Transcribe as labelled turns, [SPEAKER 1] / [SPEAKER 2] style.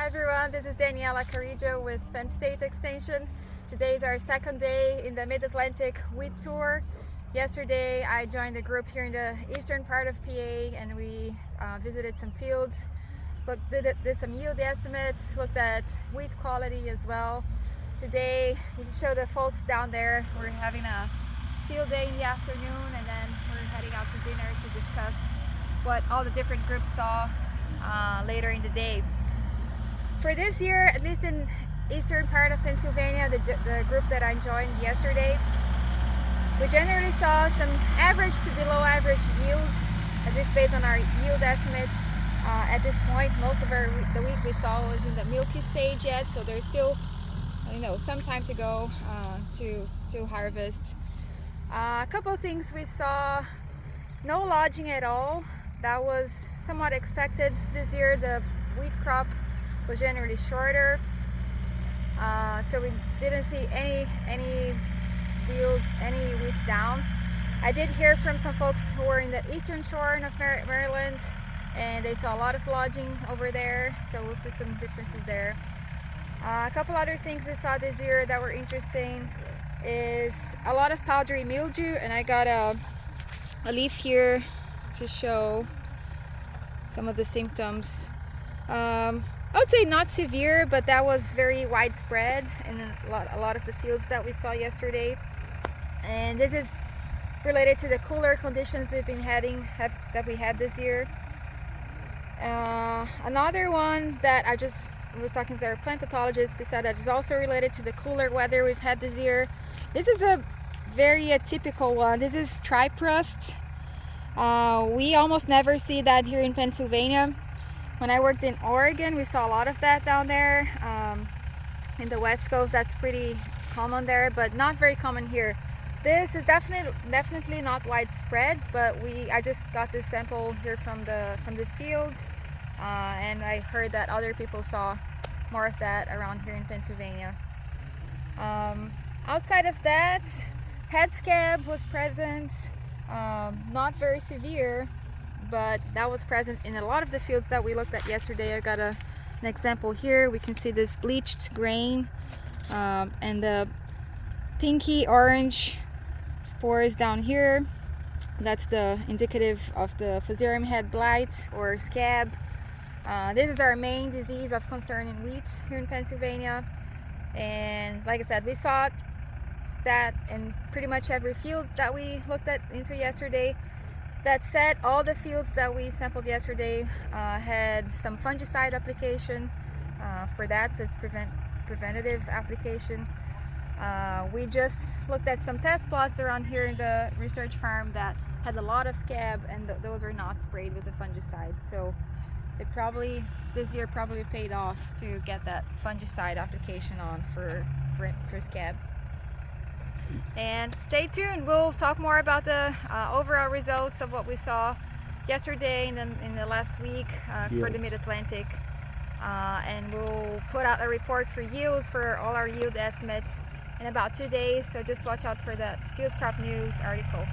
[SPEAKER 1] Hi everyone, this is Daniela Carrillo with Penn State Extension. Today is our second day in the Mid-Atlantic Wheat Tour. Yesterday I joined a group here in the eastern part of PA and we visited some fields, did some yield estimates, looked at wheat quality as well. Today you can show the folks down there. We're having a field day in the afternoon and then we're heading out to dinner to discuss what all the different groups saw later in the day. For this year, at least in eastern part of Pennsylvania, the group that I joined yesterday, we generally saw some average to below average yields, at least based on our yield estimates. At this point, most of the wheat we saw was in the milky stage yet, so there's still, some time to go to harvest. A couple of things we saw: no lodging at all. That was somewhat expected this year. The wheat crop was generally shorter, so we didn't see any wheat down. I did hear from some folks who were in the eastern shore of Maryland, and they saw a lot of lodging over there, so we'll see some differences there. A couple other things we saw this year that were interesting is a lot of powdery mildew, and I got a leaf here to show some of the symptoms. I would say not severe, but that was very widespread in a lot of the fields that we saw yesterday. And this is related to the cooler conditions that we had this year. Another one that I was talking to our plant pathologist, he said that is also related to the cooler weather we've had this year. This is a very atypical one. This is tripe rust. We almost never see that here in Pennsylvania. When I worked in Oregon, we saw a lot of that down there. In the West Coast, that's pretty common there, but not very common here. This is definitely not widespread, but I just got this sample here from this field, and I heard that other people saw more of that around here in Pennsylvania. Outside of that, head scab was present, not very severe, but that was present in a lot of the fields that we looked at yesterday. I got an example here. We can see this bleached grain and the pinky orange spores down here. That's the indicative of the Fusarium head blight or scab. This is our main disease of concern in wheat here in Pennsylvania, and like I said, we saw that in pretty much every field that we looked into yesterday. That said, all the fields that we sampled yesterday had some fungicide application for that, so it's preventative application. We just looked at some test plots around here in the research farm that had a lot of scab, and those were not sprayed with the fungicide. So this year probably paid off to get that fungicide application on for scab. And stay tuned, we'll talk more about the overall results of what we saw yesterday and then in the last week for the Mid-Atlantic, and we'll put out a report for yields for all our yield estimates in about 2 days, so just watch out for that Field Crop News article.